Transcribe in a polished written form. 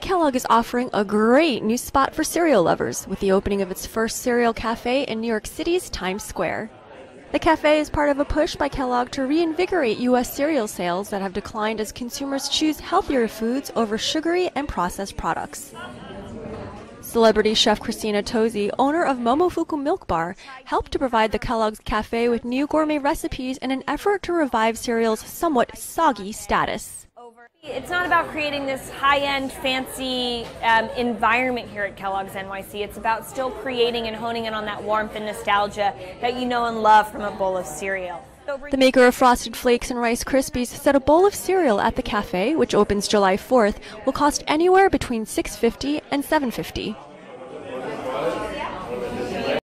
Kellogg is offering a great new spot for cereal lovers with the opening of its first cereal cafe in New York City's Times Square. The cafe is part of a push by Kellogg to reinvigorate U.S. cereal sales that have declined as consumers choose healthier foods over sugary and processed products. Celebrity chef Christina Tosi, owner of Momofuku Milk Bar, helped to provide the Kellogg's cafe with new gourmet recipes in an effort to revive cereal's somewhat soggy status. It's not about creating this high-end, fancy environment here at Kellogg's NYC. It's about still creating and honing in on that warmth and nostalgia that you know and love from a bowl of cereal. The maker of Frosted Flakes and Rice Krispies said a bowl of cereal at the cafe, which opens July 4th, will cost anywhere between $6.50 and $7.50.